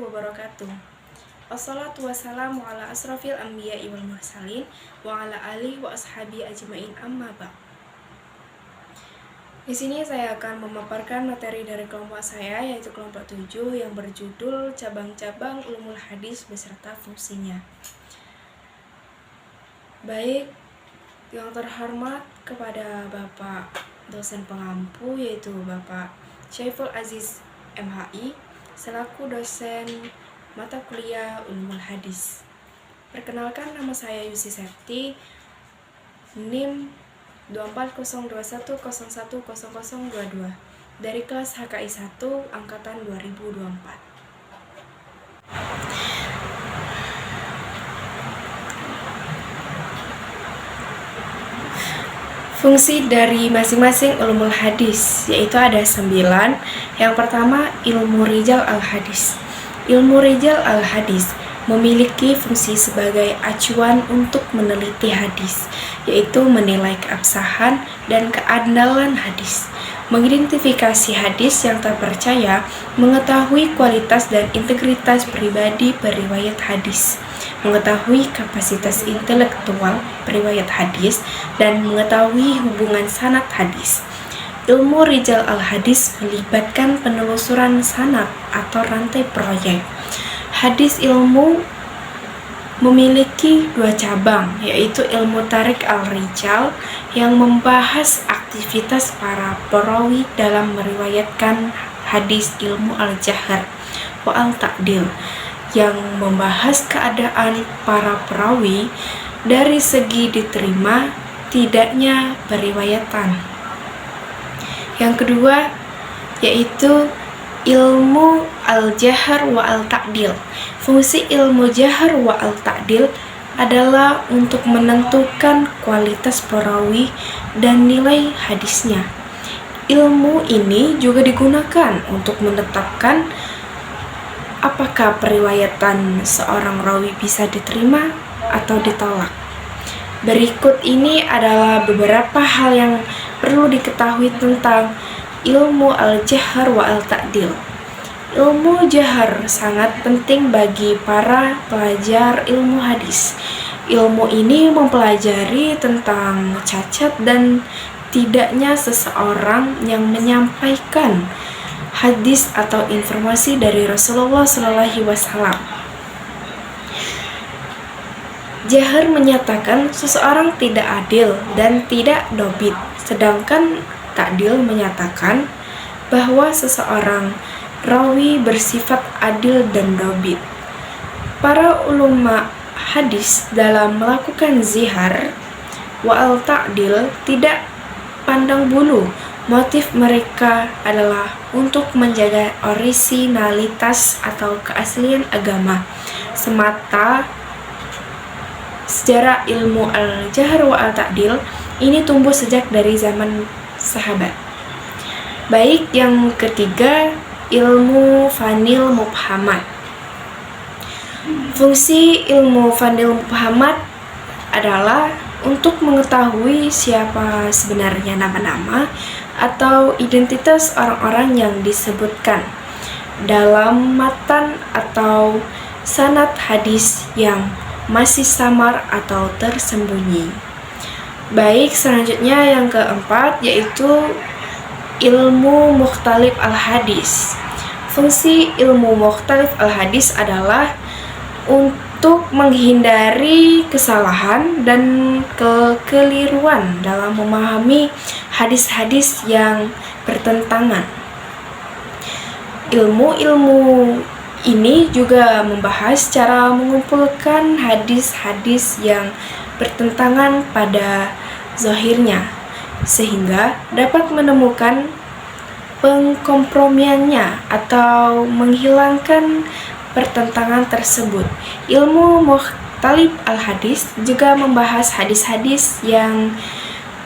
wabarakatuh. Wassalatu wassalamu ala asrafil anbiya'i wal mursalin wa ala alihi wa ashabi ajmain amma ba'. Di sini saya akan memaparkan materi dari kelompok saya, yaitu kelompok 7 yang berjudul Cabang-cabang Ulumul Hadis beserta fungsinya. Baik, yang terhormat kepada Bapak dosen pengampu, yaitu Bapak Syaiful Aziz MHI selaku dosen mata kuliah Ulumul Hadis. Perkenalkan, nama saya Yusi Septi, NIM 24021010022 dari kelas HKI 1 angkatan 2024. Fungsi dari masing-masing ulumul hadis yaitu ada 9. Yang pertama, ilmu rijal al-hadis. Ilmu rijal al-hadis memiliki fungsi sebagai acuan untuk meneliti hadis, yaitu menilai keabsahan dan keandalan hadis, mengidentifikasi hadis yang terpercaya, mengetahui kualitas dan integritas pribadi periwayat hadis, mengetahui kapasitas intelektual periwayat hadis, dan mengetahui hubungan sanad hadis. Ilmu rijal al-hadis melibatkan penelusuran sanad atau rantai proyek. Hadis ilmu memiliki 2 cabang, yaitu ilmu tarik al-rijal yang membahas aktivitas para perawi dalam meriwayatkan hadis, ilmu al-jahar wa al-ta'dil yang membahas keadaan para perawi dari segi diterima tidaknya periwayatan. Yang kedua yaitu ilmu al-jahar wa al-ta'dil. Fungsi ilmu jahar wa al-ta'dil adalah untuk menentukan kualitas perawi dan nilai hadisnya. Ilmu ini juga digunakan untuk menetapkan apakah periwayatan seorang rawi bisa diterima atau ditolak. Berikut ini adalah beberapa hal yang perlu diketahui tentang ilmu al-jahar wa al-ta'dil. Ilmu jahar sangat penting bagi para pelajar ilmu hadis. Ilmu ini mempelajari tentang cacat dan tidaknya seseorang yang menyampaikan hadis atau informasi dari Rasulullah SAW. Jahar menyatakan seseorang tidak adil dan tidak dobit, sedangkan ta'dil menyatakan bahwa seseorang rawi bersifat adil dan dobit. Para ulama hadis dalam melakukan zihar wa al-ta'dil tidak pandang bulu. Motif mereka adalah untuk menjaga orisinalitas atau keaslian agama semata. Sejarah ilmu al-jahar wa al-ta'dil ini tumbuh sejak dari zaman sahabat. Baik, yang ketiga, ilmu fanil mubhamat. Fungsi ilmu fanil mubhamat adalah untuk mengetahui siapa sebenarnya nama-nama atau identitas orang-orang yang disebutkan dalam matan atau sanad hadis yang masih samar atau tersembunyi. Baik, selanjutnya yang keempat yaitu ilmu mukhtalif al-hadis. Fungsi ilmu mukhtalif al-hadis adalah untuk menghindari kesalahan dan kekeliruan dalam memahami hadis-hadis yang bertentangan. Ilmu-ilmu ini juga membahas cara mengumpulkan hadis-hadis yang bertentangan pada zahirnya, sehingga dapat menemukan pengkompromiannya atau menghilangkan pertentangan tersebut. Ilmu mukhtalif al-hadis juga membahas hadis-hadis yang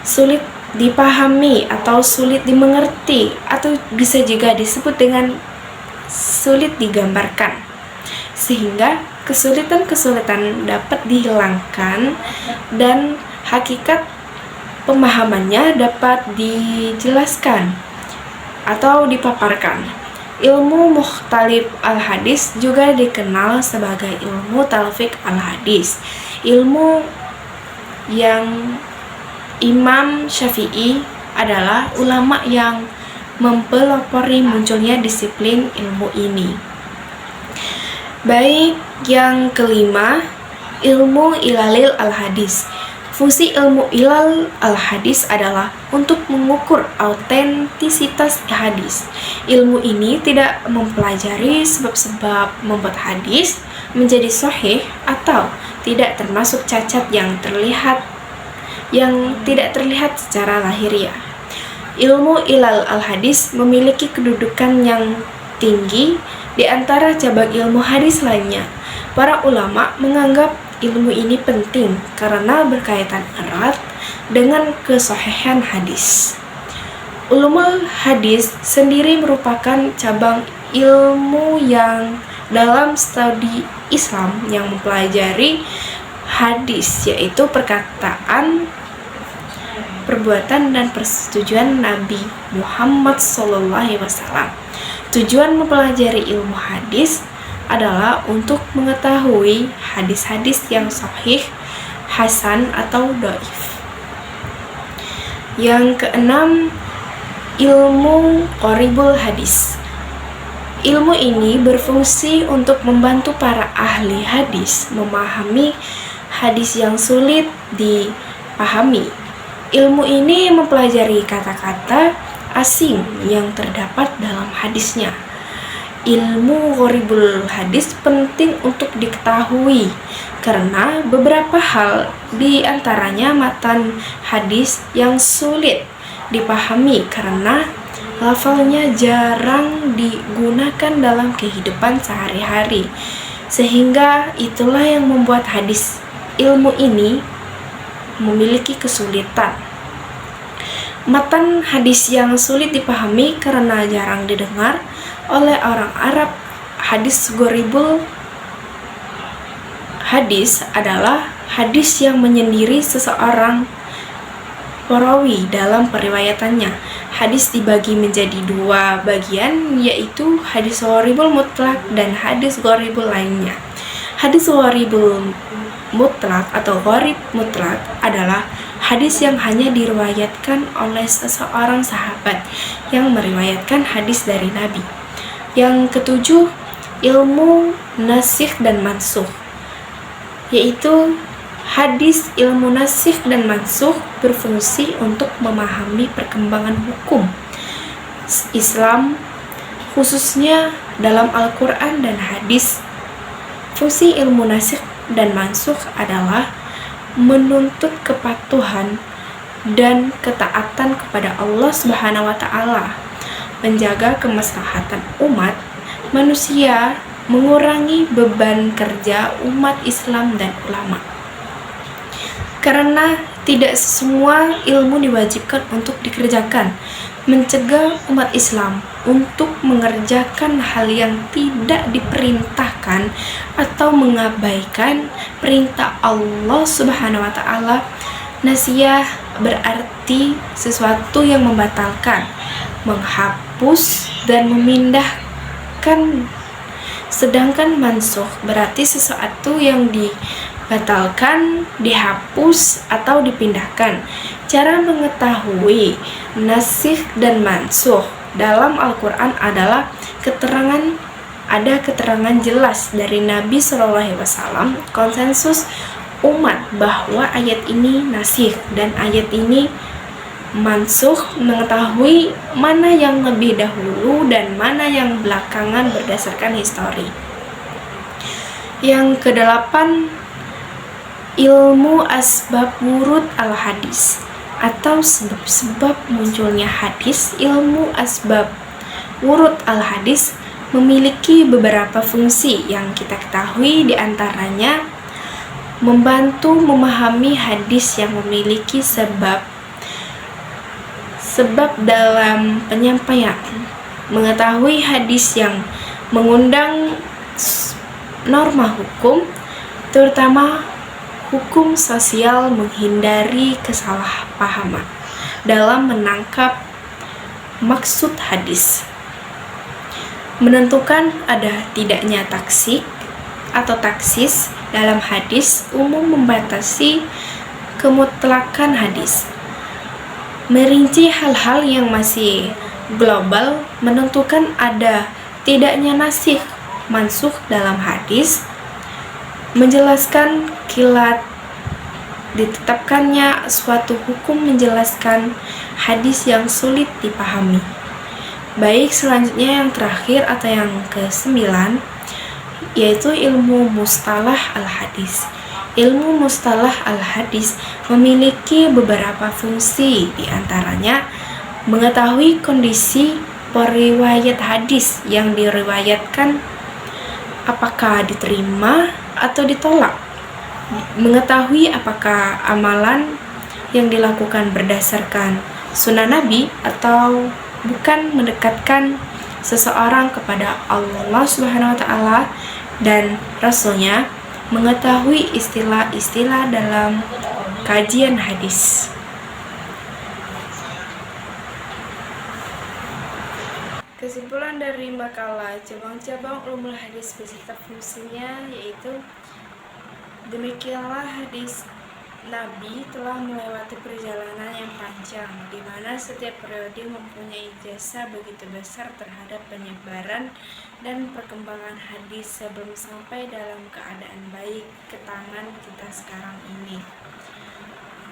sulit dipahami atau sulit dimengerti, atau bisa juga disebut dengan sulit digambarkan, sehingga kesulitan-kesulitan dapat dihilangkan dan hakikat pemahamannya dapat dijelaskan atau dipaparkan. Ilmu mukhtalif al-hadis juga dikenal sebagai ilmu talfiq al-hadis. Ilmu yang Imam Syafi'i adalah ulama yang mempelopori munculnya disiplin ilmu ini. Baik, yang kelima, ilmu ilalil al-hadis. Fungsi ilmu ilal al-hadis adalah untuk mengukur autentisitas hadis. Ilmu ini tidak mempelajari sebab-sebab membuat hadis menjadi sahih atau tidak, termasuk cacat yang tidak terlihat secara lahiriah. Ilmu ilal al-hadis memiliki kedudukan yang tinggi di antara cabang ilmu hadis lainnya. Para ulama menganggap ilmu ini penting karena berkaitan erat dengan kesahihan hadis. Ulumul hadis sendiri merupakan cabang ilmu yang dalam studi Islam yang mempelajari hadis, yaitu perkataan, perbuatan, dan persetujuan Nabi Muhammad SAW. Tujuan mempelajari ilmu hadis adalah untuk mengetahui hadis-hadis yang sahih, hasan, atau dhaif. Yang keenam, ilmu qoribul hadis. Ilmu ini berfungsi untuk membantu para ahli hadis memahami hadis yang sulit dipahami. Ilmu ini mempelajari kata-kata asing yang terdapat dalam hadisnya. Ilmu qoribul hadis penting untuk diketahui karena beberapa hal, di antaranya matan hadis yang sulit dipahami karena lafalnya jarang digunakan dalam kehidupan sehari-hari, sehingga itulah yang membuat hadis ilmu ini memiliki kesulitan. Matan hadis yang sulit dipahami karena jarang didengar oleh orang Arab. Hadis qoribul hadis adalah hadis yang menyendiri seseorang perawi dalam periwayatannya. Hadis dibagi menjadi dua bagian, yaitu hadis qoribul mutlak dan hadis qoribul lainnya. Hadis qoribul mutlak atau qorib mutlak adalah hadis yang hanya diriwayatkan oleh seseorang sahabat yang meriwayatkan hadis dari Nabi. Yang ketujuh, ilmu nasikh dan mansukh, yaitu hadis. Ilmu nasikh dan mansukh berfungsi untuk memahami perkembangan hukum Islam, khususnya dalam Al-Quran dan hadis. Fungsi ilmu nasikh dan mansukh adalah menuntut kepatuhan dan ketaatan kepada Allah Subhanahu wa Ta'ala, menjaga kemaslahatan umat manusia, mengurangi beban kerja umat Islam dan ulama. Karena tidak semua ilmu diwajibkan untuk dikerjakan, mencegah umat Islam untuk mengerjakan hal yang tidak diperintahkan atau mengabaikan perintah Allah Subhanahu wa Ta'ala. Nasiyah berarti sesuatu yang membatalkan, menghapus, dan memindahkan. Sedangkan mansukh berarti sesuatu yang dibatalkan, dihapus, atau dipindahkan. Cara mengetahui nasikh dan mansukh dalam Al-Quran adalah ada keterangan jelas dari Nabi SAW, konsensus umat bahwa ayat ini nasikh dan ayat ini mansukh, mengetahui mana yang lebih dahulu dan mana yang belakangan berdasarkan histori. Yang kedelapan, ilmu asbab wurud al-hadis atau sebab-sebab munculnya hadis. Ilmu asbab wurud al-hadis memiliki beberapa fungsi yang kita ketahui, diantaranya membantu memahami hadis yang memiliki sebab dalam penyampaian, mengetahui hadis yang mengundang norma hukum, terutama hukum sosial, menghindari kesalahpahaman dalam menangkap maksud hadis. menentukan ada tidaknya taksik atau taksis dalam hadis umum, membatasi kemutlakan hadis, merinci hal-hal yang masih global, menentukan ada tidaknya nasikh mansukh dalam hadis, menjelaskan kilat ditetapkannya suatu hukum, menjelaskan hadis yang sulit dipahami. Baik, selanjutnya yang terakhir atau yang ke-9 yaitu ilmu mustalah al-hadis. Ilmu mustalah al-hadis memiliki beberapa fungsi, diantaranya mengetahui kondisi periwayat hadis yang diriwayatkan apakah diterima atau ditolak, mengetahui apakah amalan yang dilakukan berdasarkan sunnah Nabi atau bukan, mendekatkan seseorang kepada Allah Subhanahu wa Ta'ala dan Rasulnya, mengetahui istilah-istilah dalam kajian hadis. Kesimpulan dari makalah cabang-cabang ulumul hadis beserta fungsinya yaitu, demikianlah hadis Nabi telah melewati perjalanan yang panjang, di mana setiap periode mempunyai jasa begitu besar terhadap penyebaran dan perkembangan hadis sebelum sampai dalam keadaan baik ke tangan kita sekarang ini.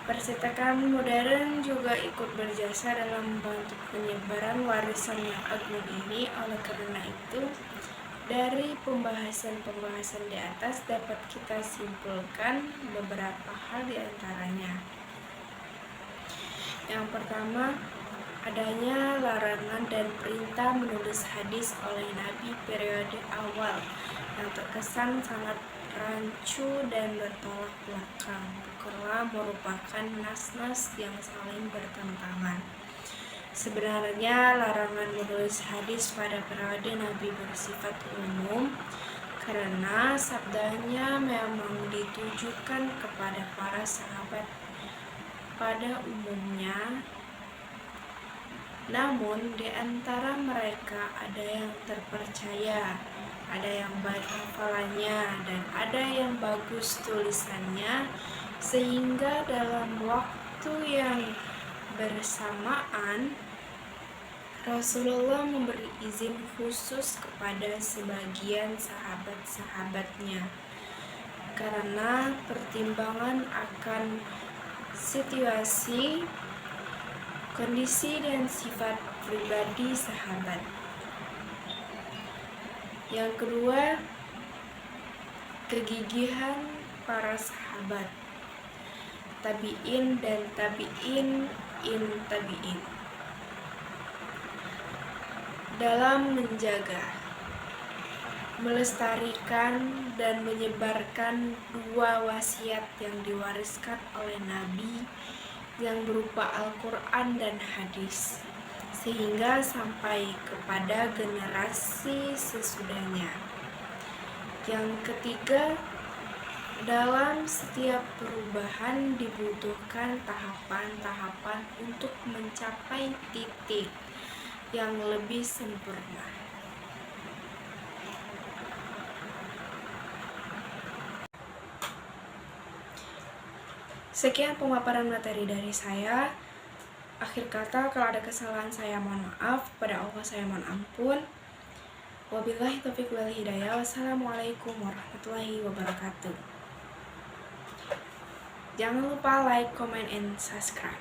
Percetakan modern juga ikut berjasa dalam membantu penyebaran warisan yang agung ini. Oleh karena itu, dari pembahasan-pembahasan di atas dapat kita simpulkan beberapa hal di antaranya. Yang pertama, adanya larangan dan perintah menulis hadis oleh Nabi periode awal yang terkesan sangat rancu dan bertolak belakang, karena merupakan nas-nas yang saling bertentangan. Sebenarnya larangan menulis hadis pada periode Nabi bersifat umum, karena sabdanya memang ditujukan kepada para sahabat pada umumnya. Namun di antara mereka ada yang terpercaya, ada yang baik hafalannya, dan ada yang bagus tulisannya, sehingga dalam waktu yang bersamaan Rasulullah memberi izin khusus kepada sebagian sahabat-sahabatnya karena pertimbangan akan situasi, kondisi, dan sifat pribadi sahabat. Yang kedua, kegigihan para sahabat, tabi'in dan tabi'in tabi'in dalam menjaga, melestarikan, dan menyebarkan dua wasiat yang diwariskan oleh Nabi yang berupa Al-Quran dan hadis, sehingga sampai kepada generasi sesudahnya. Yang ketiga, dalam setiap perubahan dibutuhkan tahapan-tahapan untuk mencapai titik yang lebih sempurna. Sekian pemaparan materi dari saya. Akhir kata, kalau ada kesalahan saya mohon maaf, pada Allah saya mohon ampun. Wabillahi taufiq wal hidayah. Wassalamualaikum warahmatullahi wabarakatuh. Jangan lupa like, comment, and subscribe.